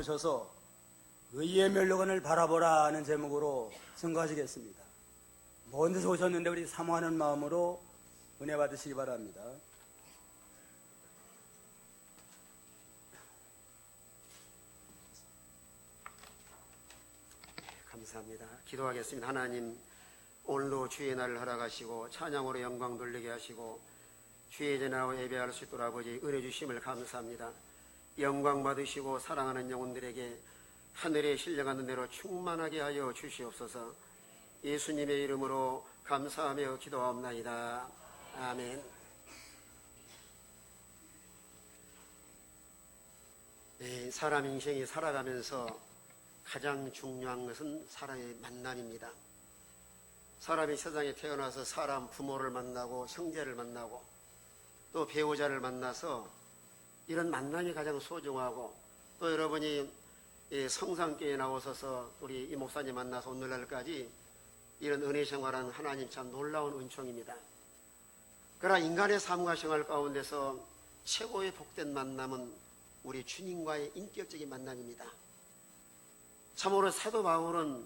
덮으셔서 의의 멸류관을 바라보라 하는 제목으로 증거하시겠습니다. 먼 데서 오셨는데 우리 사모하는 마음으로 은혜 받으시기 바랍니다. 감사합니다. 기도하겠습니다. 하나님, 오늘도 주의 날을 허락하시고 찬양으로 영광 돌리게 하시고 주의 전하고 예배할 수 있도록 아버지 은혜 주심을 감사합니다. 영광 받으시고 사랑하는 영혼들에게 하늘에 실려가는 대로 충만하게 하여 주시옵소서. 예수님의 이름으로 감사하며 기도하옵나이다. 아멘. 네, 사람 인생이 살아가면서 가장 중요한 것은 사람의 만남입니다. 사람이 세상에 태어나서 사람 부모를 만나고 형제를 만나고 또 배우자를 만나서 이런 만남이 가장 소중하고, 또 여러분이 성상교회에 나오셔서 우리 이 목사님 만나서 오늘날까지 이런 은혜 생활하는 하나님 참 놀라운 은총입니다. 그러나 인간의 삶과 생활 가운데서 최고의 복된 만남은 우리 주님과의 인격적인 만남입니다. 참으로 사도 바울은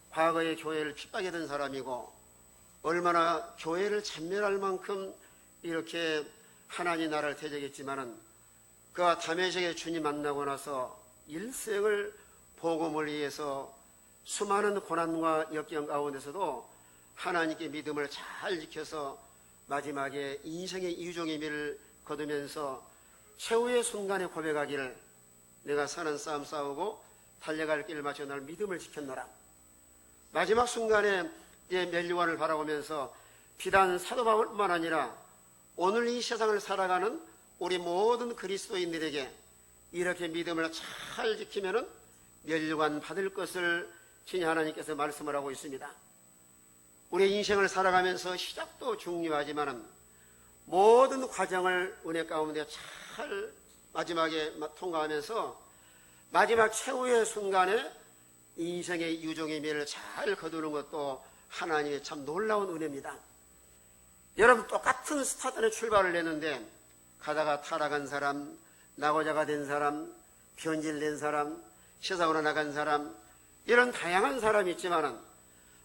과거에 교회를 핍박했던 사람이고 얼마나 교회를 찬멸할 만큼 이렇게 하나님 나라를 대적했지만은 그가 다메섹에 주님 만나고 나서 일생을 복음을 위해서 수많은 고난과 역경 가운데서도 하나님께 믿음을 잘 지켜서 마지막에 인생의 유종의 미를 거두면서 최후의 순간에 고백하기를, 내가 사는 싸움 싸우고 달려갈 길을 마쳐 날 믿음을 지켰노라. 마지막 순간에 멸류관을 바라보면서 비단 사도 바울뿐만 아니라 오늘 이 세상을 살아가는 우리 모든 그리스도인들에게 이렇게 믿음을 잘 지키면은 멸류관 받을 것을 주님 하나님께서 말씀을 하고 있습니다. 우리 인생을 살아가면서 시작도 중요하지만은 모든 과정을 은혜 가운데 잘 마지막에 통과하면서 마지막 최후의 순간에 인생의 유종의 미를 잘 거두는 것도 하나님의 참 놀라운 은혜입니다. 여러분, 똑같은 스타트에 출발을 했는데 가다가 타락한 사람, 낙오자가 된 사람, 변질된 사람, 세상으로 나간 사람, 이런 다양한 사람이 있지만은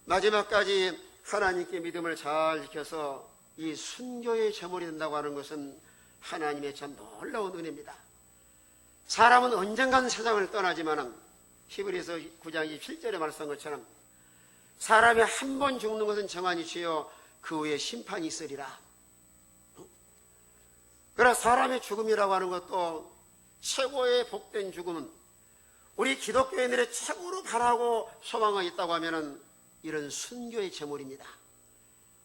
마지막까지 하나님께 믿음을 잘 지켜서 이 순교의 제물이 된다고 하는 것은 하나님의 참 놀라운 은혜입니다. 사람은 언젠간 세상을 떠나지만은 히브리서 9장 27절에 말씀한 것처럼 사람이 한 번 죽는 것은 정한이 주여 그 후에 심판이 있으리라. 그러나 사람의 죽음이라고 하는 것도 최고의 복된 죽음은 우리 기독교인들의 최고로 바라고 소망하고 있다고 하면은 이런 순교의 제물입니다.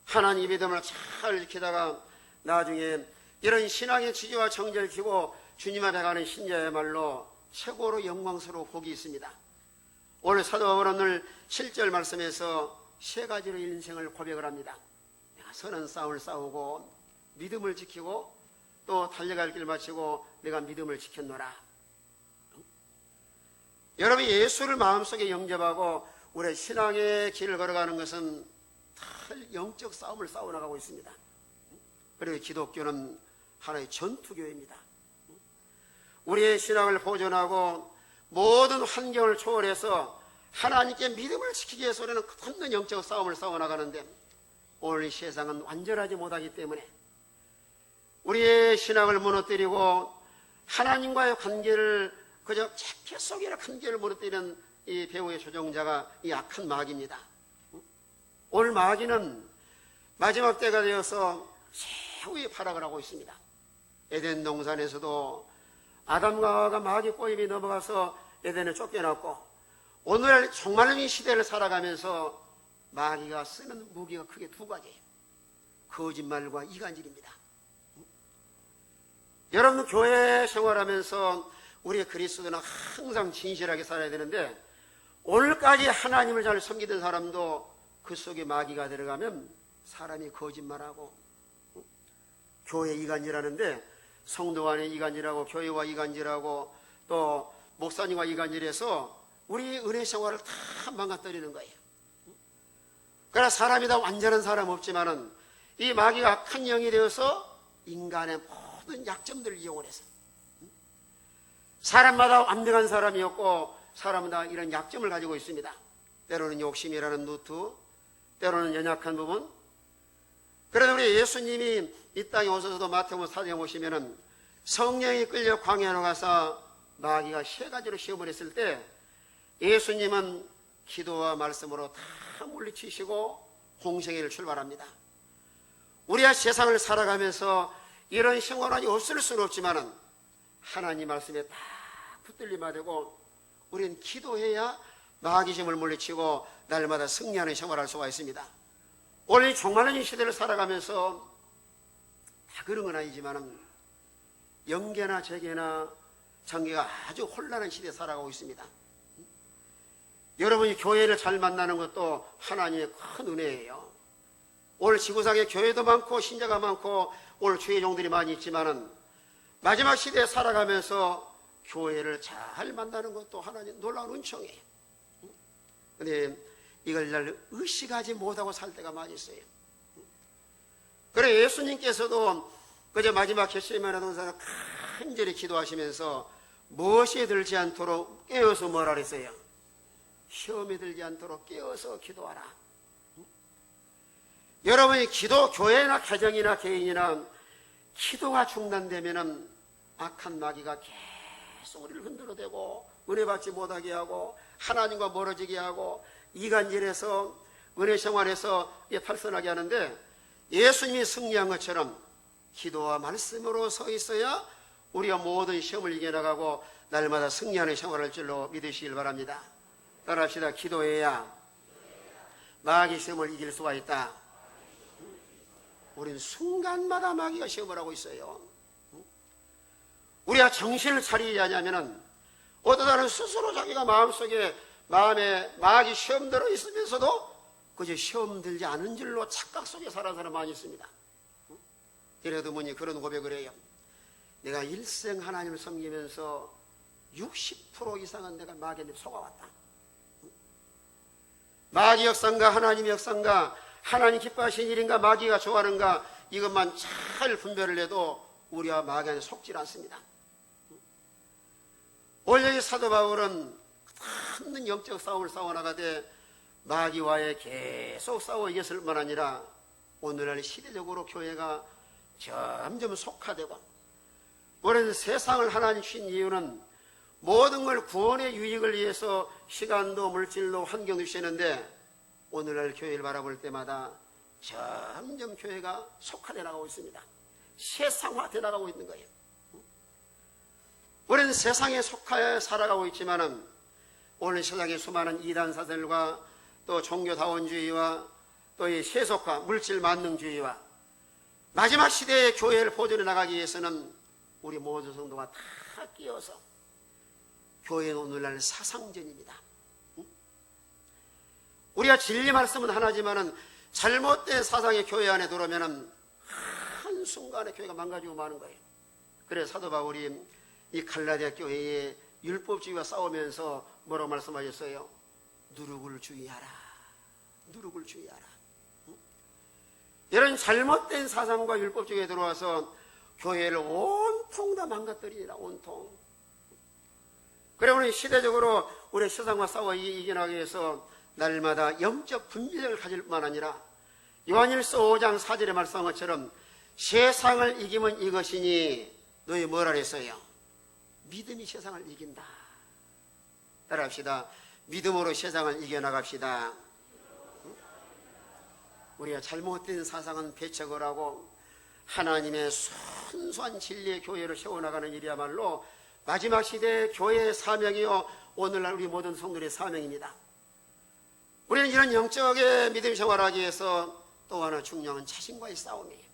하나님 믿음을 잘 지키다가 나중에 이런 신앙의 지지와 정죄를 지고 주님 앞에 가는 신자야말로 최고로 영광스러운 복이 있습니다. 오늘 사도 바울은 오늘 7절 말씀에서 세 가지로 인생을 고백을 합니다. 내가 선한 싸움을 싸우고 믿음을 지키고 또 달려갈 길 마치고 내가 믿음을 지켰노라. 여러분, 예수를 마음속에 영접하고 우리 신앙의 길을 걸어가는 것은 다 영적 싸움을 싸워나가고 있습니다. 그리고 기독교는 하나의 전투교회입니다. 우리의 신앙을 보존하고 모든 환경을 초월해서 하나님께 믿음을 지키기 위해서 우리는 끝없는 영적 싸움을 싸워나가는데 오늘 이 세상은 완전하지 못하기 때문에 우리의 신앙을 무너뜨리고 하나님과의 관계를 그저 체계 속이라 관계를 무너뜨리는 이 배후의 조종자가 이 악한 마귀입니다. 오늘 마귀는 마지막 때가 되어서 최후의 파락을 하고 있습니다. 에덴 동산에서도 아담과 하와가 마귀 꼬임이 넘어가서 에덴에 쫓겨났고 오늘 종말론 이 시대를 살아가면서 마귀가 쓰는 무기가 크게 두 가지예요. 거짓말과 이간질입니다. 여러분, 교회 생활하면서 우리 그리스도는 항상 진실하게 살아야 되는데 오늘까지 하나님을 잘 섬기던 사람도 그 속에 마귀가 들어가면 사람이 거짓말하고 교회 이간질하는데 성도 간에 이간질하고 교회와 이간질하고 또 목사님과 이간질해서 우리 은혜 생활을 다 망가뜨리는 거예요. 그러나 사람이 다 완전한 사람 없지만은 이 마귀가 악한 영이 되어서 인간의 모든 약점들을 이용을 해서 사람마다 완벽한 사람이었고 사람마다 이런 약점을 가지고 있습니다. 때로는 욕심이라는 루트, 때로는 연약한 부분. 그래도 우리 예수님이 이 땅에 오셔서도 마태복음 4장에 보시면은 성령이 끌려 광야로 가서 마귀가 세 가지로 시험을 했을 때 예수님은 기도와 말씀으로 다 물리치시고 공생애를 출발합니다. 우리가 세상을 살아가면서 이런 생활이 없을 수는 없지만은 하나님 말씀에 다 붙들리면 되고 우리는 기도해야 마귀 시험을 물리치고 날마다 승리하는 생활을 할 수가 있습니다. 오늘 종말론의 시대를 살아가면서 다 그런 건 아니지만은 영계나 재계나 장계가 아주 혼란한 시대에 살아가고 있습니다. 여러분이 교회를 잘 만나는 것도 하나님의 큰 은혜예요. 오늘 지구상에 교회도 많고 신자가 많고 오늘 주의 종들이 많이 있지만은 마지막 시대에 살아가면서 교회를 잘 만나는 것도 하나님 놀라운 은총이에요. 근데 이걸 잘 의식하지 못하고 살 때가 많이 있어요. 그래 예수님께서도 그저 마지막 겟세마네 동산에서 간절히 기도하시면서 무엇에 들지 않도록 깨어서 뭐라 그랬어요? 시험에 들지 않도록 깨어서 기도하라. 여러분이 기도, 교회나 가정이나 개인이나 기도가 중단되면은 악한 마귀가 계속 우리를 흔들어대고 은혜 받지 못하게 하고 하나님과 멀어지게 하고 이간질해서 은혜 생활에서 탈선하게 하는데 예수님이 승리한 것처럼 기도와 말씀으로 서 있어야 우리가 모든 시험을 이겨나가고 날마다 승리하는 생활을 할 줄로 믿으시길 바랍니다. 따라합시다. 기도해야 마귀 시험을 이길 수가 있다. 우리는 순간마다 마귀가 시험을 하고 있어요. 우리가 정신을 차리지 않으면 어떤 사람은 스스로 자기가 마음에 마귀 시험 들어 있으면서도 그저 시험 들지 않은 줄로 착각 속에 살아가는 사람 많이 있습니다. 이래도 뭐니 그런 고백을 해요. 내가 일생 하나님을 섬기면서 60% 이상은 내가 마귀한테 속아왔다. 마귀 역사인가 하나님의 역사인가 하나님 기뻐하시는 일인가 마귀가 좋아하는가 이것만 잘 분별을 해도 우리와 마귀한테 속질 않습니다. 오늘 여기 사도 바울은 큰 영적 싸움을 싸워나가되 마귀와의 계속 싸워 이겼을 뿐 아니라 오늘날 시대적으로 교회가 점점 속화되고 우리는 세상을 하나님 주신 이유는 모든 걸 구원의 유익을 위해서 시간도 물질도 환경도 주시는데 오늘날 교회를 바라볼 때마다 점점 교회가 속화되어 나가고 있습니다. 세상화되어 나가고 있는 거예요. 우리는 세상에 속하여 살아가고 있지만은 오늘 세상에 수많은 이단 사설과 또 종교다원주의와 또 이 세속화, 물질 만능주의와 마지막 시대의 교회를 보존해 나가기 위해서는 우리 모든 성도가 다 끼어서 교회는 오늘날 사상전입니다. 우리가 진리 말씀은 하나지만은 잘못된 사상의 교회 안에 들어오면은 한순간에 교회가 망가지고 마는 거예요. 그래서 사도 바울이 이 갈라디아 교회에 율법주의와 싸우면서 뭐라고 말씀하셨어요? 누룩을 주의하라. 누룩을 주의하라. 이런 잘못된 사상과 율법주의에 들어와서 교회를 온통 다 망가뜨리라. 온통. 그래 오늘 시대적으로 우리 세상과 싸워 이겨나가기 위해서 날마다 영적 분별력을 가질 뿐만 아니라 요한일서 5장 4절에 말씀한 것처럼 세상을 이기면 이것이니 너희 뭐라 그랬어요? 믿음이 세상을 이긴다. 따라합시다. 믿음으로 세상을 이겨나갑시다. 우리가 잘못된 사상은 배척을 하고 하나님의 순수한 진리의 교회를 세워나가는 일이야말로 마지막 시대의 교회의 사명이요 오늘날 우리 모든 성도들의 사명입니다. 우리는 이런 영적의 믿음 생활하기 위해서 또 하나 중요한 자신과의 싸움이에요.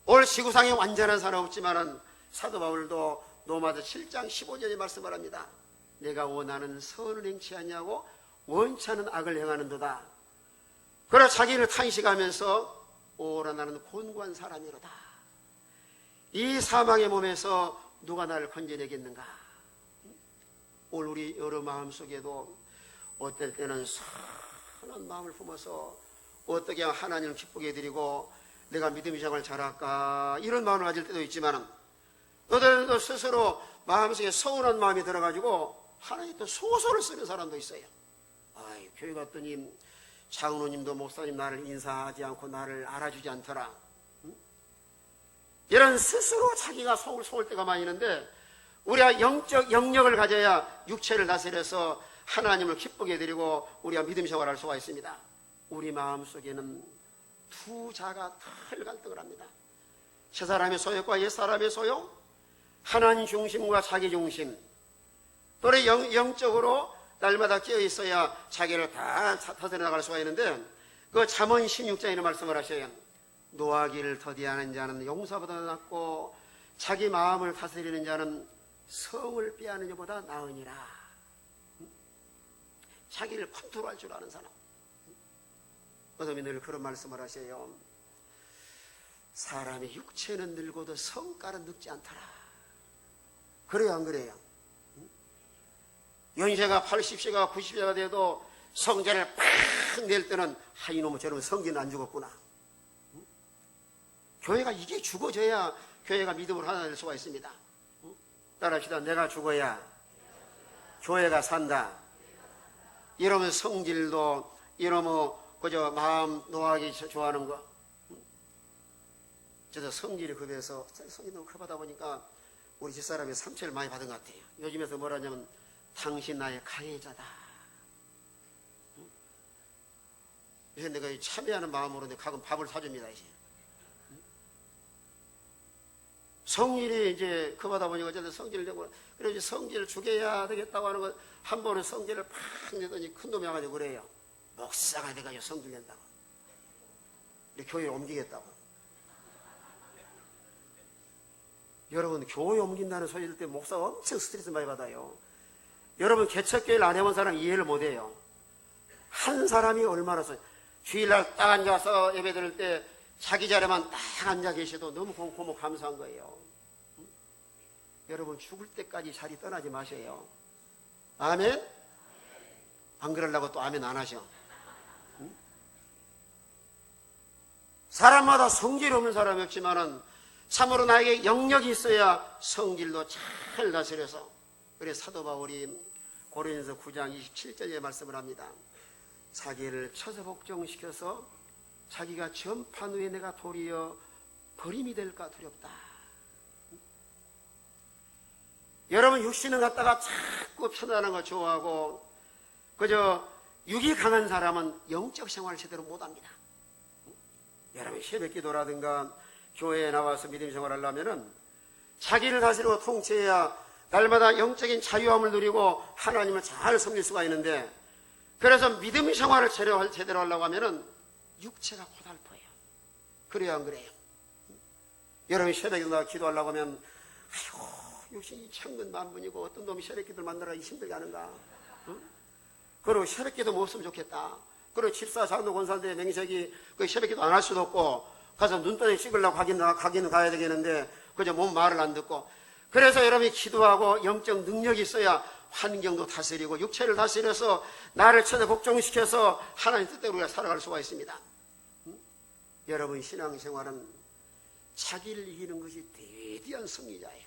오늘 지구상에 완전한 사람 없지만은 사도 바울도 로마서 7장 15절에 말씀을 합니다. 내가 원하는 선을 행치 아니하고 원치 않은 악을 행하는도다. 그러나 자기를 탄식하면서 오라 나는 곤고한 사람이로다. 이 사망의 몸에서 누가 나를 건져내겠는가? 오늘 우리 여러 마음속에도 어떨 때는 선한 마음을 품어서 어떻게 하나님을 기쁘게 해드리고 내가 믿음의 생활을 잘할까 이런 마음을 가질 때도 있지만 어떨 스스로 마음속에 서운한 마음이 들어가지고 하나님 또 소설을 쓰는 사람도 있어요. 아이, 교회 갔더니 장로님도 목사님 나를 인사하지 않고 나를 알아주지 않더라. 응? 이런 스스로 자기가 속을 때가 많이 있는데, 우리가 영적 영역을 가져야 육체를 다스려서 하나님을 기쁘게 해드리고 우리가 믿음 생활할 수가 있습니다. 우리 마음속에는 두 자가 늘 갈등을 합니다. 새 사람의 소욕과 옛 사람의 소욕, 하나님 중심과 자기 중심. 또래 영적으로 날마다 깨어 있어야 자기를 다 다스려 나갈 수가 있는데, 그 잠언 16장에 이런 말씀을 하셔요. 노하기를 더디하는 자는 용사보다 낫고 자기 마음을 다스리는 자는 성을 빼앗는 자보다 나으니라. 자기를 컨트롤할 줄 아는 사람. 어둠이 늘 그런 말씀을 하셔요. 사람의 육체는 늙어도 성깔은 늙지 않더라. 그래요, 안 그래요? 연세가 80세가 90세가 돼도 성질을 팍 낼 때는 이놈은 저놈은 성질은 안 죽었구나. 교회가 이게 죽어져야 교회가 믿음으로 하나 될 수가 있습니다. 따라합시다. 내가 죽어야 교회가 산다. 이러면 성질도, 이러면 그저 마음 노하기 좋아하는 거. 저도 성질이 급해서, 성질이 너무 급하다 보니까 우리 집사람이 상처를 많이 받은 것 같아요. 요즘에서 뭐라냐면 당신 나의 가해자다. 그래서 내가 참여하는 마음으로 가끔 밥을 사줍니다. 이제 성질이 이제 급하다 보니까 어쨌든 성질을 내고, 그래서 성질을 죽여야 되겠다고 하는 것, 한 번은 성질을 팍 내더니 큰 놈이 와가지고 그래요. 목사가 돼가지고 성질 낸다고. 우리 교회를 옮기겠다고. 여러분, 교회 옮긴다는 소리 들을 때 목사가 엄청 스트레스 많이 받아요. 여러분, 개척교회를 안 해본 사람 이해를 못해요. 한 사람이 얼마나 주일날 딱 앉아서 예배 드릴 때 자기 자리만 딱 앉아 계셔도 너무 고맙고 감사한 거예요. 응? 여러분, 죽을 때까지 자리 떠나지 마세요. 아멘? 안 그러려고 또 아멘 안 하셔. 응? 사람마다 성질 없는 사람이 없지만은 참으로 나에게 영역이 있어야 성질도 잘 다스려서, 그래서 사도 바울이 고린도서 9장 27절에 말씀을 합니다. 자기를 쳐서 복종시켜서 자기가 전판 후에 내가 도리어 버림이 될까 두렵다. 여러분, 육신을 갖다가 자꾸 편안한 거 좋아하고 그저 육이 강한 사람은 영적 생활을 제대로 못합니다. 여러분, 새벽기도라든가 교회에 나와서 믿음 생활하려면은 자기를 다스리고 통치해야 날마다 영적인 자유함을 누리고 하나님을 잘 섬길 수가 있는데, 그래서 믿음 생활을 제대로 하려고 하면은 육체가 고달퍼요. 그래요, 안 그래요? 여러분이 새벽에 나와 기도하려고 하면, 아이고, 육신이 천근만분이고 어떤 놈이 새벽기도를 만들어가기 힘들게 하는가? 응? 그리고 새벽기도 못 했으면 좋겠다. 그리고 집사, 장로, 권사한테 맹세기 그 새벽기도 안 할 수도 없고, 가서 눈덩이 찍으려고 가기는 가야 되겠는데 그저 몸 말을 안 듣고. 그래서 여러분이 기도하고 영적 능력이 있어야 환경도 다스리고 육체를 다스려서 나를 천에 복종시켜서 하나님 뜻대로 우리가 살아갈 수가 있습니다. 여러분, 신앙생활은 자기를 이기는 것이 대대한 승리자예요.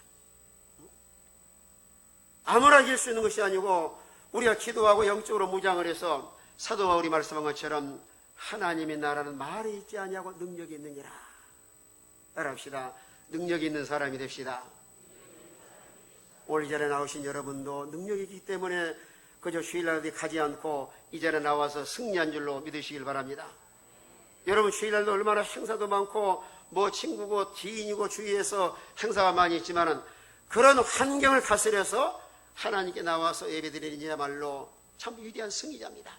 아무나 이길 수 있는 것이 아니고, 우리가 기도하고 영적으로 무장을 해서 사도 바울이 말씀한 것처럼 하나님의 나라는 말에 있지 아니하고 능력이 있느니라. 따라합시다. 능력이 있는 사람이 됩시다. 올 전에 나오신 여러분도 능력이 있기 때문에 그저 주일날 어디 가지 않고 이 자리에 나와서 승리한 줄로 믿으시길 바랍니다. 여러분, 주일날도 얼마나 행사도 많고 뭐 친구고 지인이고 주위에서 행사가 많이 있지만은 그런 환경을 다스려서 하나님께 나와서 예배드리는 이야말로 참 위대한 승리자입니다.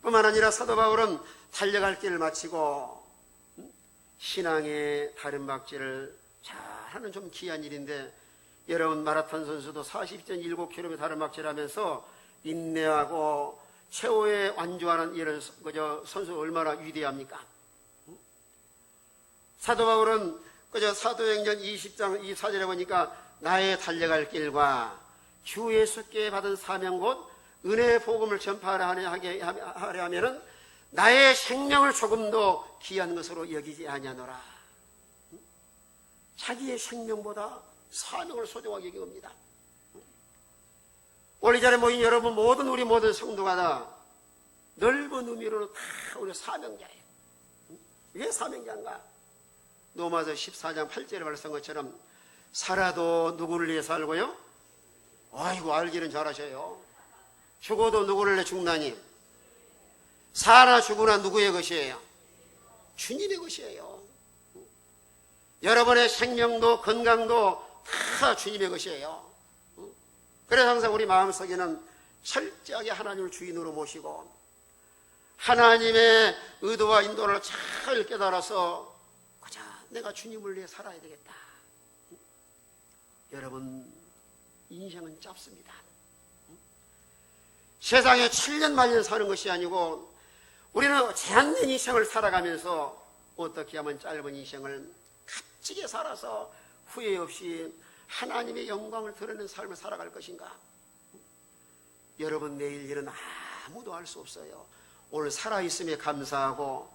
뿐만 아니라 사도 바울은 달려갈 길을 마치고 신앙의 다른 박질을 잘하는 좀 귀한 일인데, 여러분, 마라톤 선수도 40.7km 다른 박질하면서 인내하고 최후에 완주하는 이런 그저 선수가 얼마나 위대합니까? 사도 바울은 그저 사도행전 20장 24절에 보니까 나의 달려갈 길과 주 예수께 받은 사명 곧 은혜의 복음을 전파하려 하면은 나의 생명을 조금도 귀한 것으로 여기지 아니하노라. 자기의 생명보다 사명을 소중하게 여깁니다. 오늘 이 자리에 모인 여러분 우리 모든 성도가 다 넓은 의미로는 다 우리 사명자예요. 왜 사명자인가? 로마서 14장 8절에 말씀한 것처럼 살아도 누구를 위해 살고요? 아이고 알기는 잘하셔요. 죽어도 누구를 위해 죽나니? 살아 죽으나 누구의 것이에요? 주님의 것이에요. 여러분의 생명도 건강도 다 주님의 것이에요. 그래서 항상 우리 마음속에는 철저하게 하나님을 주인으로 모시고 하나님의 의도와 인도를 잘 깨달아서 그저 내가 주님을 위해 살아야 되겠다. 여러분 인생은 짧습니다. 세상에 7년 말년 사는 것이 아니고 우리는 제한된 인생을 살아가면서 어떻게 하면 짧은 인생을 값지게 살아서 후회 없이 하나님의 영광을 드러내는 삶을 살아갈 것인가? 여러분 내일 일은 아무도 알 수 없어요. 오늘 살아있음에 감사하고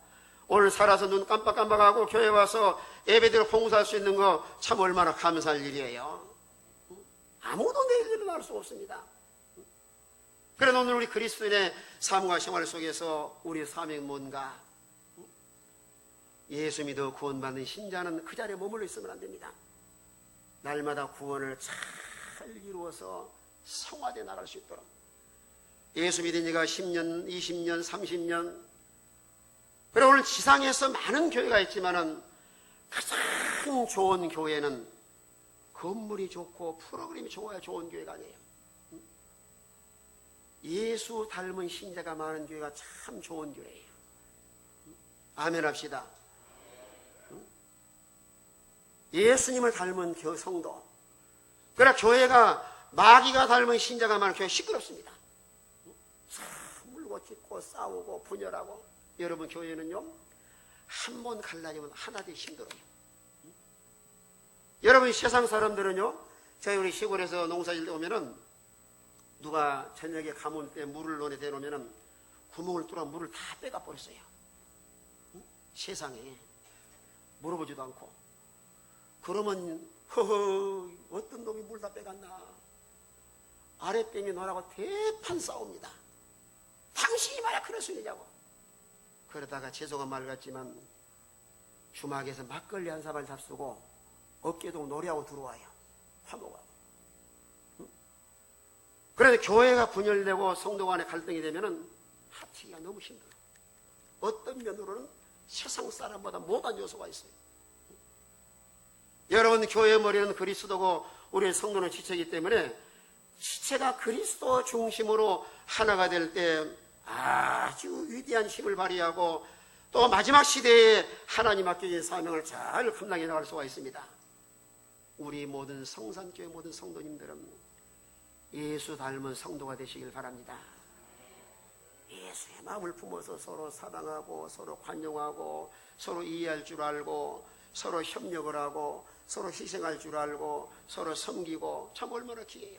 오늘 살아서 눈 깜빡깜빡하고 교회 와서 예배드려 봉사할 수 있는 거 참 얼마나 감사할 일이에요. 아무도 내일 일은 알 수 없습니다. 그래서 오늘 우리 그리스도인의 삶과 생활 속에서 우리의 사명이 뭔가? 예수 믿어 구원받는 신자는 그 자리에 머물러 있으면 안 됩니다. 날마다 구원을 잘 이루어서 성화되어 나갈 수 있도록 예수 믿은 지가 10년, 20년, 30년 그리고 오늘 지상에서 많은 교회가 있지만은 가장 좋은 교회는 건물이 좋고 프로그램이 좋아야 좋은 교회가 아니에요. 예수 닮은 신자가 많은 교회가 참 좋은 교회예요. 아멘 합시다. 예수님을 닮은 성도. 그러나 교회가 마귀가 닮은 신자가 많은 교회 시끄럽습니다. 물고 찢고 싸우고 분열하고. 여러분 교회는요 한 번 갈라지면 하나 되기 힘들어요. 여러분 세상 사람들은요 저희 우리 시골에서 농사질 때 오면은 누가 저녁에 가물 때 물을 논에 대놓으면은 구멍을 뚫어 물을 다 빼가 버렸어요. 세상에 물어보지도 않고. 그러면 허허 어떤 놈이 물 다 빼갔나 아랫병이 너라고 대판 싸웁니다. 당신이 말야 그럴 수 있냐고. 그러다가 죄송한 말 같지만 주막에서 막걸리 한 사발 잡수고 어깨동 놀이하고 들어와요. 화목하고. 그래서 교회가 분열되고 성도 간에 갈등이 되면은 합치기가 너무 힘들어요. 어떤 면으로는 세상 사람보다 못한 요소가 있어요. 여러분 교회의 머리는 그리스도고 우리의 성도는 지체이기 때문에 지체가 그리스도 중심으로 하나가 될 때 아주 위대한 힘을 발휘하고 또 마지막 시대에 하나님 맡겨진 사명을 잘 감당해 나갈 수가 있습니다. 우리 모든 성산교회 모든 성도님들은 예수 닮은 성도가 되시길 바랍니다. 예수의 마음을 품어서 서로 사랑하고 서로 관용하고 서로 이해할 줄 알고 서로 협력을 하고 서로 희생할 줄 알고 서로 섬기고 참 얼마나 귀해요.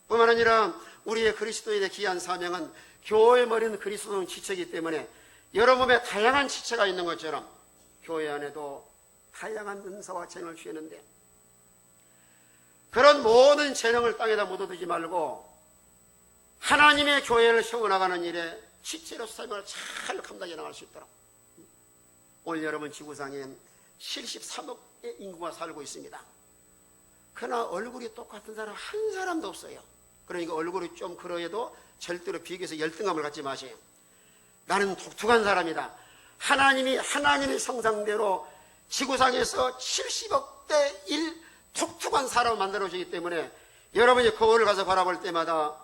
뿐만 아니라 우리의 그리스도인의 귀한 사명은 교회 머리는 그리스도는 지체이기 때문에 여러 몸에 다양한 지체가 있는 것처럼 교회 안에도 다양한 은사와 재능을 주셨는데 그런 모든 재능을 땅에다 묻어두지 말고 하나님의 교회를 세워나가는 일에 지체로서 삶을 잘 감당해 나갈 수 있도록. 오늘 여러분 지구상에 73억의 인구가 살고 있습니다. 그러나 얼굴이 똑같은 사람 한 사람도 없어요. 그러니까 얼굴이 좀 그러해도 절대로 비교해서 열등감을 갖지 마세요. 나는 독특한 사람이다. 하나님의 성상대로 지구상에서 70억 대 1 독특한 사람을 만들어주기 때문에 여러분이 거울을 가서 바라볼 때마다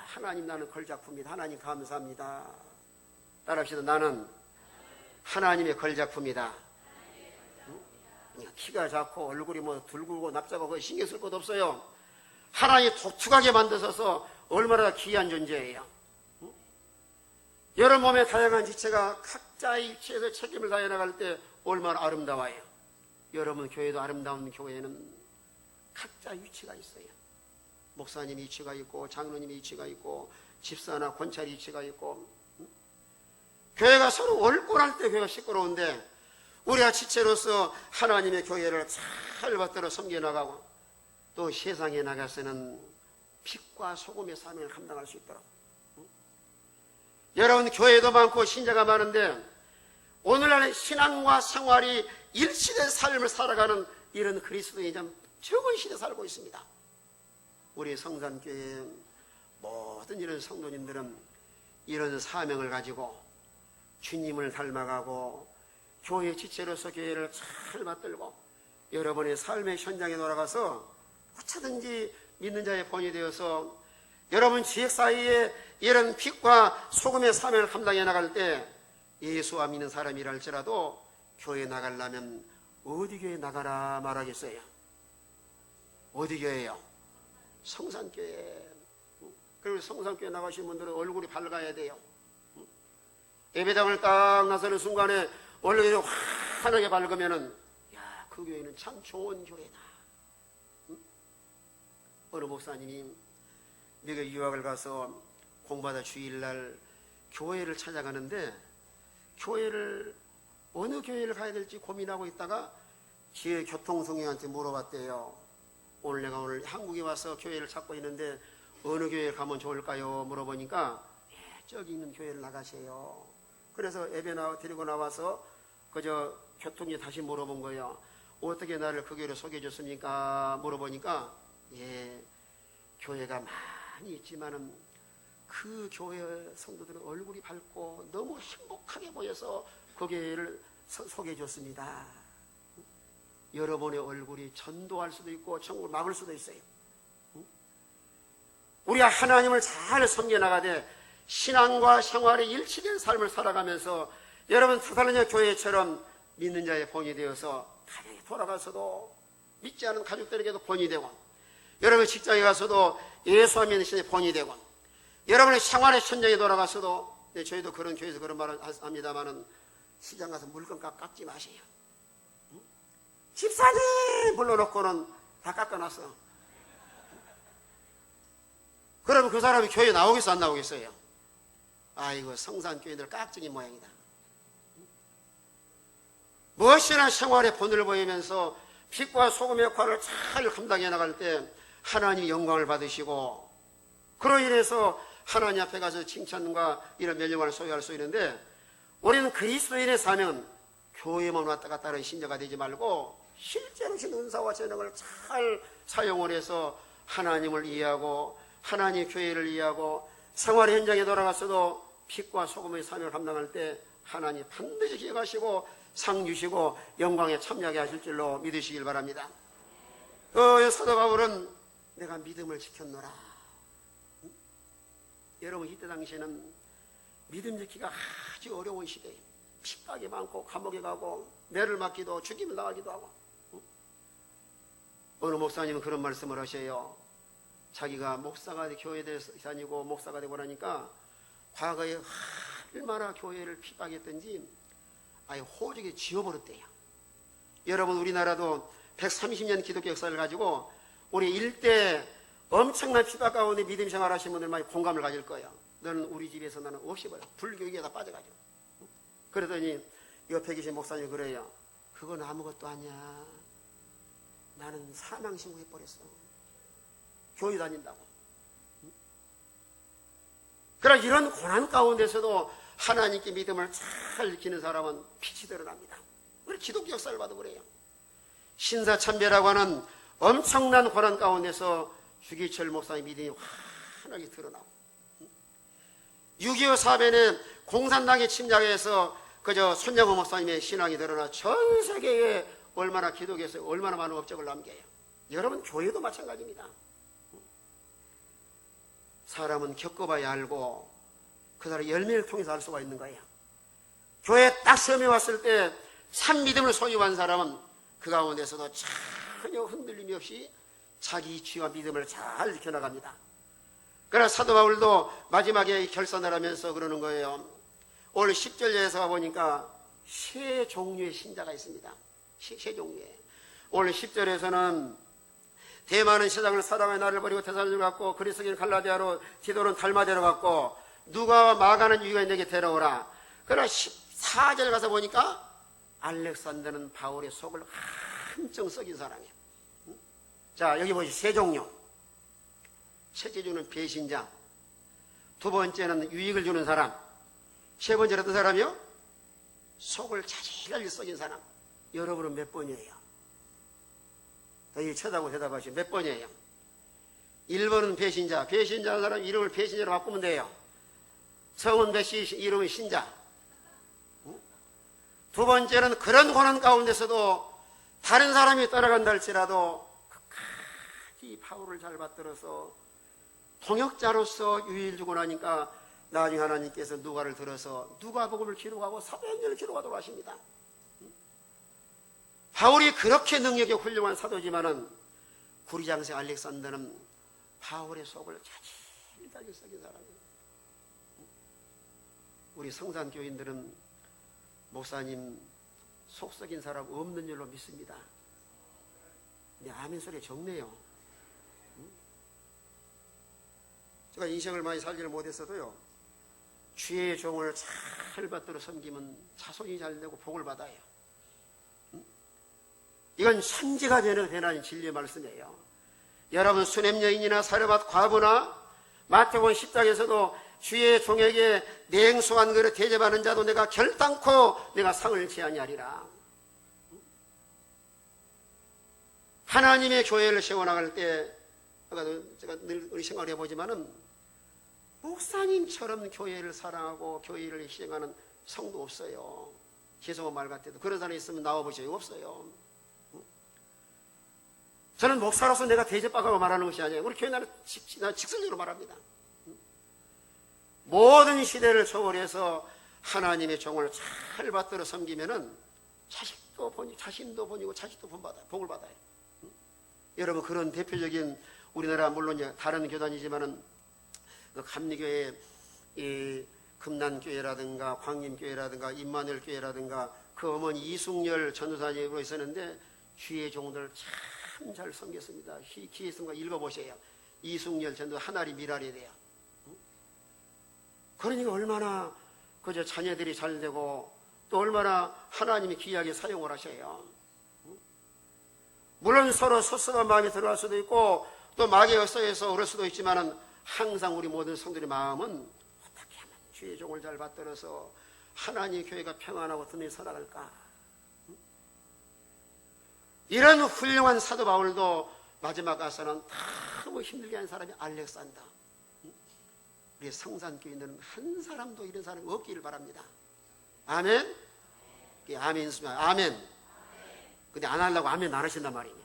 하나님 나는 걸작품이다. 하나님 감사합니다. 따라합시다. 나는 하나님의 걸작품이다. 키가 작고 얼굴이 뭐 둥글고 납작하고 신경 쓸 것 없어요. 하나님이 독특하게 만드셔서 얼마나 귀한 존재예요. 여러 몸의 다양한 지체가 각자의 위치에서 책임을 다해 나갈 때 얼마나 아름다워요. 여러분 교회도 아름다운 교회는 각자 위치가 있어요. 목사님 위치가 있고 장로님 위치가 있고 집사나 권찰 위치가 있고 교회가 서로 월권할 때 교회가 시끄러운데 우리가 지체로서 하나님의 교회를 잘 받들어 섬겨나가고 또 세상에 나가서는 빛과 소금의 사명을 감당할 수 있도록. 여러분, 교회도 많고 신자가 많은데 오늘날 신앙과 생활이 일치된 삶을 살아가는 이런 그리스도인이 참 적은 시대에 살고 있습니다. 우리 성산교회 모든 이런 성도님들은 이런 사명을 가지고 주님을 닮아가고 교회 지체로서 교회를 잘 받들고 여러분의 삶의 현장에 돌아가서 어쩌든지 믿는 자의 본이 되어서 여러분 지역 사이에 이런 빛과 소금의 사명을 감당해 나갈 때 예수와 믿는 사람이라 할지라도 교회 나가려면 어디 교회 나가라 말하겠어요? 어디 교회요? 성산교회. 그리고 성산교회 나가신 분들은 얼굴이 밝아야 돼요. 예배당을 딱 나서는 순간에 얼굴이 환하게 밝으면은 야, 그 교회는 참 좋은 교회다. 어느 목사님이 미국 유학을 가서 공부하다 주일날 교회를 찾아가는데 교회를 어느 교회를 가야 될지 고민하고 있다가 지혜 교통성령한테 물어봤대요. 오늘 한국에 와서 교회를 찾고 있는데 어느 교회에 가면 좋을까요? 물어보니까 저기 있는 교회를 나가세요. 그래서 예배 데리고 나와서 그저 교통에 다시 물어본 거예요. 어떻게 나를 그 교회로 소개해 줬습니까? 물어보니까 교회가 많이 있지만은 그 교회 성도들은 얼굴이 밝고 너무 행복하게 보여서 그 교회를 소개해 줬습니다. 여러분의 얼굴이 전도할 수도 있고 천국을 막을 수도 있어요. 우리가 하나님을 잘 섬겨나가되 신앙과 생활이 일치된 삶을 살아가면서 여러분 테살로니가 교회처럼 믿는 자의 본이 되어서 가정에 돌아가서도 믿지 않은 가족들에게도 본이 되고 여러분 직장에 가서도 예수와 믿는 신의 본이 되고 여러분의 생활의 현장에 돌아가서도 저희도 그런 교회에서 그런 말을 합니다만은 시장 가서 물건 깎지 마세요. 집사님 불러놓고는 다 깎아놨어. 그러면 그 사람이 교회 나오겠어 안 나오겠어요? 아이고 성산교회들 깍쟁이 모양이다. 무엇이나 생활의 본을 보이면서 빛과 소금의 역할을 잘 감당해 나갈 때 하나님이 영광을 받으시고 그로 인해서 하나님 앞에 가서 칭찬과 이런 멸령을 소유할 수 있는데 우리는 그리스도인의 사명은 교회만 왔다 갔다 하는 신자가 되지 말고 실제로 신 은사와 재능을 잘 사용을 해서 하나님을 이해하고 하나님의 교회를 이해하고 생활의 현장에 돌아가서도 빛과 소금의 사명을 감당할 때 하나님 반드시 기억하시고 상 주시고 영광에 참여하게 하실 줄로 믿으시길 바랍니다. 사도 바울은 내가 믿음을 지켰노라. 여러분 이때 당시에는 믿음 지키기가 아주 어려운 시대에 핍박이 많고 감옥에 가고 매를 맞기도 죽임을 당하기도 하고 어느 목사님은 그런 말씀을 하셔요. 자기가 목사가 교회에 다니고 목사가 되고 나니까 과거에 얼마나 교회를 핍박했던지 아예 호적에 지워버렸대요. 여러분 우리나라도 130년 기독교 역사를 가지고 우리 일대 엄청난 핍박 가운데 믿음 생활하시는 분들 많이 공감을 가질 거예요. 너는 우리 집에서 나는 없애버려. 불교에 다 빠져가지고. 그러더니 옆에 계신 목사님이 그래요. 그건 아무것도 아니야. 나는 사망 신고해버렸어. 교회 다닌다고. 그러나 이런 고난 가운데서도 하나님께 믿음을 잘 지키는 사람은 빛이 드러납니다. 우리 기독교 역사를 봐도 그래요. 신사참배라고 하는 엄청난 고난 가운데서 주기철 목사의 믿음이 환하게 드러나고 6.25 사변에 공산당에 침략해서 그저 손영호 목사님의 신앙이 드러나 전 세계에 얼마나 기독교에서 얼마나 많은 업적을 남겨요. 여러분 교회도 마찬가지입니다. 사람은 겪어봐야 알고 그 사람의 열매를 통해서 알 수가 있는 거예요. 교회에 딱 처음에 왔을 때 참 믿음을 소유한 사람은 그 가운데서도 전혀 흔들림이 없이 자기 이치와 믿음을 잘 지켜나갑니다. 그러나 사도 바울도 마지막에 결산을 하면서 그러는 거예요. 오늘 10절에서 가보니까 세 종류의 신자가 있습니다. 세 종류의. 오늘 10절에서는 대만은 세상을 사랑하여 나를 버리고 데살로니가로 갔고 그리스도인 갈라디아로 디도는 달마데로 갔고 누가와 마가는 유익한 내게 데려오라. 그러나 14절 가서 보니까 알렉산더는 바울의 속을 한층 썩인 사람이에요. 자, 여기 보시죠. 세 종류. 첫째 종류는 배신자, 두 번째는 유익을 주는 사람, 세 번째는 어떤 사람이요? 속을 자질하게 썩인 사람. 여러분은 몇 번이에요? 이 쳐다보고 대답하시죠. 몇 번이에요? 1번은 배신자. 배신자 하는 사람 이름을 배신자로 바꾸면 돼요. 성은 배씨, 이름은 신자. 두 번째는 그런 고난 가운데서도 다른 사람이 따라간다 할지라도 끝까지 바울을 잘 받들어서 통역자로서 유의를 주고 나니까 나중에 하나님께서 누가를 들어서 누가복음을 기록하고 사도행전을 기록하도록 하십니다. 바울이 그렇게 능력이 훌륭한 사도지만은 구리장생 알렉산더는 바울의 속을 자질하게 썩인 사람이에요. 우리 성산교인들은 목사님 속 썩인 사람 없는 줄로 믿습니다. 근데 아멘 소리 적네요. 제가 인생을 많이 살지를 못했어도요, 주의 종을 잘 받들어 섬기면 자손이 잘 되고 복을 받아요. 이건 천지가 되는 진리의 말씀이에요. 여러분 수냄 여인이나 사르밧 과부나 마태복음 10장에서도 주의 종에게 냉수한 그릇 대접하는 자도 내가 결단코 내가 상을 제하니하리라. 하나님의 교회를 세워나갈 때 제가 늘 우리 생각을 해보지만은 목사님처럼 교회를 사랑하고 교회를 희생하는 성도 없어요. 계속 말 같아도 그런 사람이 있으면 나와보세요. 없어요. 저는 목사로서 내가 대접받고 말하는 것이 아니에요. 우리 교회 나는 직설적으로 말합니다. 모든 시대를 초월해서 하나님의 종을 잘 받들어 섬기면은 자신도 번이고 자식도 복을 받아요. 여러분 그런 대표적인 우리나라 물론 다른 교단이지만은 그 감리교회 이 금난교회라든가 광림교회라든가 임마누엘교회라든가 그 어머니 이숙열 전도사님으로 있었는데 주의 종들 참 잘 섬겼습니다. 기회성과 읽어보세요. 이숙열 전도 하나리 미랄이 돼요. 그러니까 얼마나 그저 자녀들이 잘 되고 또 얼마나 하나님이 귀하게 사용을 하셔요. 물론 서로 섭섭한 마음이 들어갈 수도 있고 또 마귀의 역사에서 그럴 수도 있지만은 항상 우리 모든 성도의 마음은 어떻게 하면 주의 종을 잘 받들어서 하나님의 교회가 평안하고 든든히 살아갈까. 이런 훌륭한 사도 바울도 마지막 가서는 너무 힘들게 한 사람이 알렉산더. 우리 성산교인들은 한 사람도 이런 사람이 없기를 바랍니다. 아멘? 아멘. 아멘. 근데 안 하려고 아멘 안 하신단 말이에요.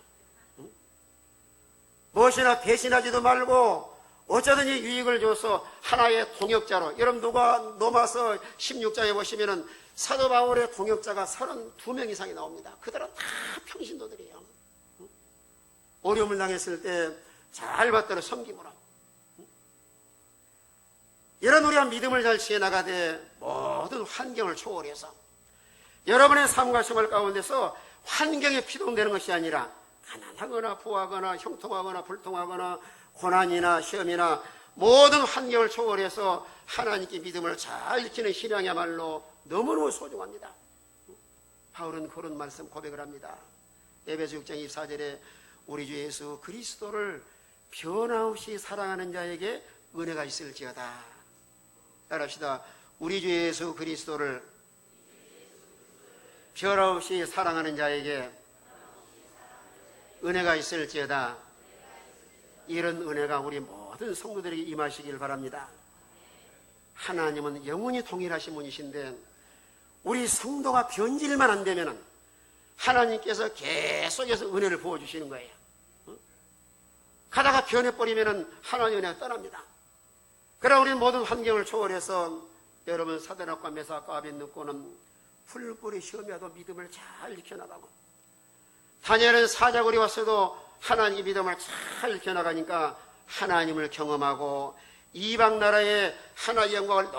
무엇이나 배신하지도 말고 어쩌든지 유익을 줘서 하나의 동역자로. 여러분 누가 로마서 16장에 보시면은 사도 바울의 동역자가 32명 이상이 나옵니다. 그들은 다 평신도들이에요. 어려움을 당했을 때 잘 받들어 섬김으로. 이런 우리가 믿음을 잘 지어나가되 모든 환경을 초월해서 여러분의 삶과 생활 가운데서 환경에 피동되는 것이 아니라 가난하거나 부하거나 형통하거나 불통하거나 고난이나 시험이나 모든 환경을 초월해서 하나님께 믿음을 잘 지키는 신앙이야말로 너무너무 소중합니다. 바울은 그런 말씀 고백을 합니다. 에베소 6장 24절에 우리 주 예수 그리스도를 변함없이 사랑하는 자에게 은혜가 있을지어다. 따라합시다. 우리 주 예수 그리스도를 변함없이 사랑하는 자에게 은혜가 있을지어다. 이런 은혜가 우리 모든 성도들에게 임하시길 바랍니다. 하나님은 영원히 동일하신 분이신데 우리 성도가 변질만 안 되면 하나님께서 계속해서 은혜를 부어주시는 거예요. 가다가 변해버리면 하나님의 은혜가 떠납니다. 그러나 우리는 모든 환경을 초월해서 여러분 사드락과 메삭과 아벳느고는 풀뿌리 시험이라도 믿음을 잘 지켜나가고 다니엘은 사자굴이 왔어도 하나님의 믿음을 잘 지켜나가니까 하나님을 경험하고 이방 나라의 하나의 영광을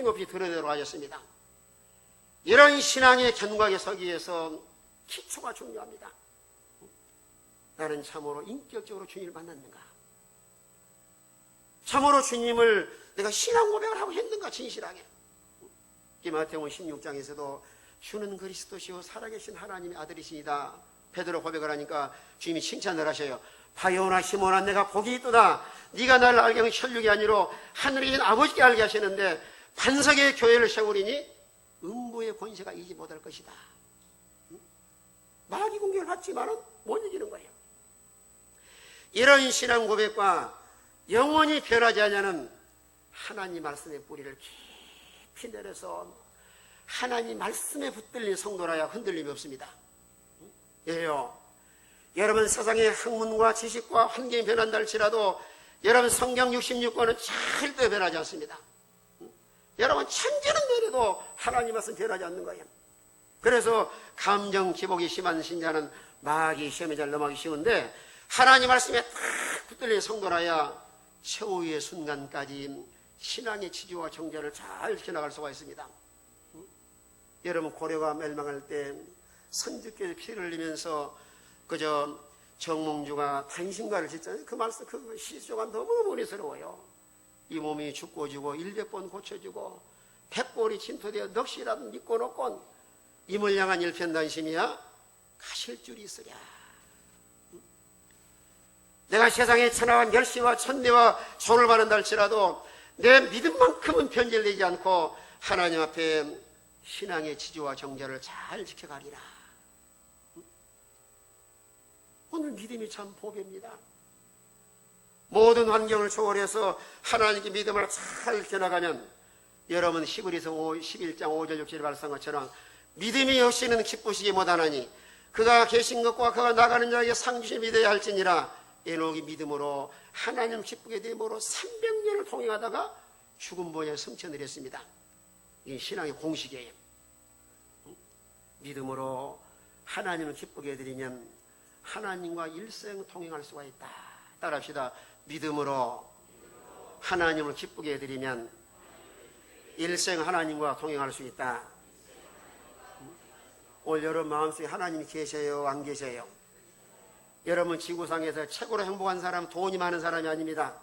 높이 드러내도록 하셨습니다. 이런 신앙의 견고하게 서기 위해서 기초가 중요합니다. 나는 참으로 인격적으로 주님을 만났는가? 참으로 주님을 내가 신앙 고백을 하고 했는가? 진실하게. 마태복음 16장에서도 주는 그리스도시요 살아계신 하나님의 아들이시니다. 베드로 고백을 하니까 주님이 칭찬을 하셔요. 바요나 시몬아, 내가 복이 있도다. 네가 나를 알게 한 혈육이 아니로 하늘에 계신 아버지께 알게 하시는데 반석의 교회를 세우리니 음부의 권세가 이기지 못할 것이다. 마귀 공격을 받지만은 못 이기는 거예요. 이런 신앙 고백과 영원히 변하지 않냐는 하나님 말씀의 뿌리를 깊이 내려서 하나님 말씀에 붙들린 성도라야 흔들림이 없습니다. 예요. 여러분 세상의 학문과 지식과 환경이 변한다 할지라도 여러분 성경 66권은 절대 변하지 않습니다. 여러분 천지는 변해도 하나님 말씀 변하지 않는 거예요. 그래서 감정 기복이 심한 신자는 마귀 시험에 잘 넘어가기 쉬운데 하나님 말씀에 딱 붙들린 성도라야 최후의 순간까지 신앙의 지주와 정절을 잘 지켜나갈 수가 있습니다. 여러분 고려가 멸망할 때 선주께서 피를 흘리면서 그저 정몽주가 탄신가를 짓잖아요. 그 말씀 그 시조가 너무너무 은혜스러워요. 이 몸이 죽고 주고 100번 고쳐주고 100볼이 진토되어 넋이라도 믿고 놓곤 임을 향한 일편단심이야 가실 줄이 있으랴. 내가 세상의 천하와 멸시와 천대와 손을 받는다 할지라도 내 믿음만큼은 변질되지 않고 하나님 앞에 신앙의 지주와 정절을 잘 지켜가리라. 오늘 믿음이 참 보배입니다. 모든 환경을 초월해서 하나님께 믿음을 잘 지켜나가면 여러분 히브리서 11장 5절 6절에 말씀한 것처럼 믿음이 없이는 기쁘시지 못하나니 그가 계신 것과 그가 나가는 자에게 상 주시 믿어야 할지니라. 에녹이 믿음으로 하나님 기쁘게 됨으로 300년을 통행하다가 죽은 본에 승천을 했습니다. 이 신앙의 공식이에요. 믿음으로 하나님을 기쁘게 해드리면 하나님과 일생 통행할 수가 있다. 따라합시다. 믿음으로 하나님을 기쁘게 해드리면 일생 하나님과 통행할 수 있다. 오늘 여러분 마음속에 하나님이 계셔요? 안 계셔요? 여러분 지구상에서 최고로 행복한 사람은 돈이 많은 사람이 아닙니다.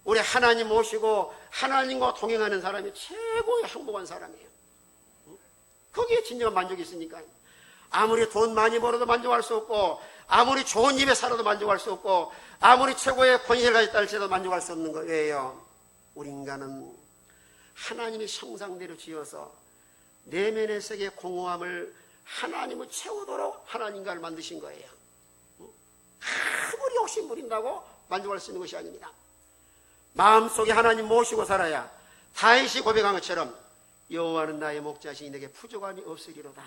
우리 하나님 모시고 하나님과 동행하는 사람이 최고의 행복한 사람이에요. 거기에 진정한 만족이 있으니까. 아무리 돈 많이 벌어도 만족할 수 없고 아무리 좋은 집에 살아도 만족할 수 없고 아무리 최고의 권위를 가졌다 할지라도 만족할 수 없는 거예요. 우리 인간은 하나님의 형상대로 지어서 내면의 세계의 공허함을 하나님을 채우도록 하나님과를 만드신 거예요. 아무리 욕심 부린다고 만족할 수 있는 것이 아닙니다. 마음속에 하나님 모시고 살아야 다윗이 고백한 것처럼 여호와는 나의 목자시니 내게 부족함이 없으리로다.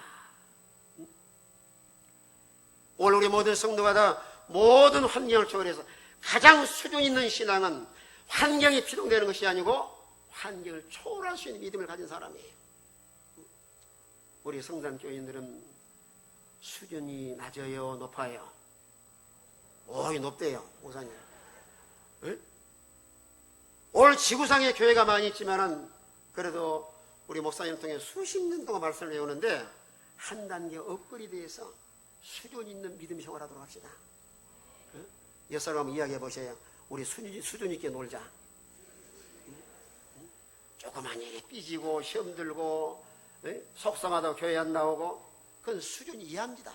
오늘 우리 모든 성도가 다 모든 환경을 초월해서 가장 수준 있는 신앙은 환경이 피동되는 것이 아니고 환경을 초월할 수 있는 믿음을 가진 사람이에요. 우리 성산교인들은 수준이 낮아요? 높아요? 오이 높대요, 목사님. 네? 오늘 지구상에 교회가 많이 있지만은 그래도 우리 목사님 통해 수십 년 동안 말씀을 배우는데 한 단계 업그레이드해서 수준 있는 믿음 생활하도록 합시다. 네? 옆사람 한번 이야기해 보세요. 우리 수준 있게 놀자. 조그마니 삐지고 시험 들고 네? 속상하다고 교회 안 나오고 그건 수준 이해합니다.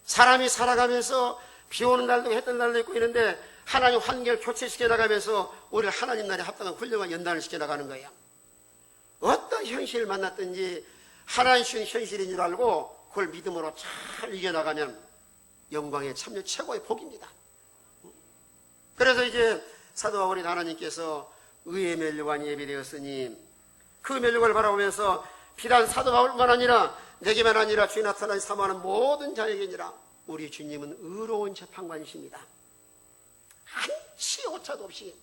사람이 살아가면서 비 오는 날도 해뜰 날도 있고 이런데 하나님 환경을 교체시켜 나가면서 우리를 하나님 나라에 합당한 훌륭한 연단을 시켜 나가는 거예요. 어떤 현실을 만났든지 하나님 주신 현실인 줄 알고 그걸 믿음으로 잘 이겨나가면 영광의 참여 최고의 복입니다. 그래서 이제 사도 바울이 하나님께서 의의 면류관이 예비되었으니 그 면류관을 바라보면서 비단 사도 바울만 아니라 내게만 아니라 주의 나타나신 사모하는 모든 자에게니라. 우리 주님은 의로운 재판관이십니다. 한치 오차도 없이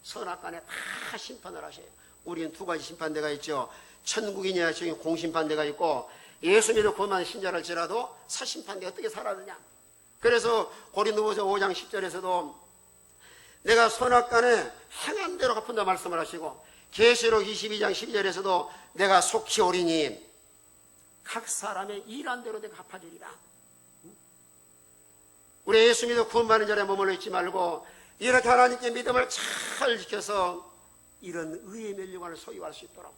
선악간에 다 심판을 하셔요. 우리는 두 가지 심판대가 있죠. 천국이냐 지금 공심판대가 있고 예수 믿어 구원받은 신자랄지라도 사심판대 어떻게 살아느냐. 그래서 고린도후서 5장 10절에서도 내가 선악간에 행한 대로 갚은다 말씀을 하시고 계시록 22장 12절에서도 내가 속히 오리니 각 사람의 일한 대로 내가 갚아주리라. 우리 예수 믿어 구원받는 자리에 머물러 있지 말고 이렇게 하나님께 믿음을 잘 지켜서 이런 의의 면류관을 소유할 수 있도록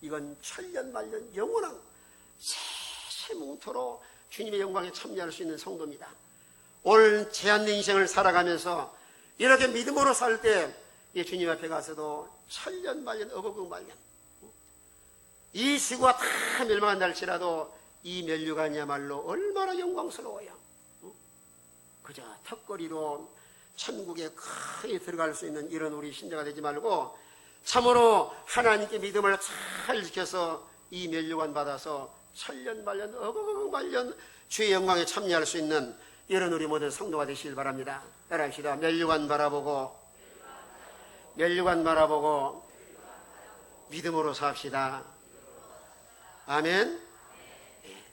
이건 천년만년 영원한 세세뭉토로 주님의 영광에 참여할 수 있는 성도입니다. 올 제한 인생을 살아가면서 이렇게 믿음으로 살 때 주님 앞에 가서도 천년만년 어거그말년 이 지구가 다 멸망한다 이 면류관이야말로 얼마나 영광스러워요. 그저 턱걸이로 천국에 크게 들어갈 수 있는 이런 우리 신자가 되지 말고 참으로 하나님께 믿음을 잘 지켜서 이 면류관 받아서 천년만년 어거그말년 주의 영광에 참여할 수 있는 이런 우리 모든 성도가 되시길 바랍니다. 따라합시다. 면류관 바라보고 믿음으로 삽시다. 아멘. 네.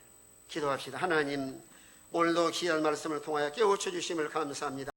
기도합시다. 하나님, 오늘도 귀한 말씀을 통하여 깨우쳐 주심을 감사합니다.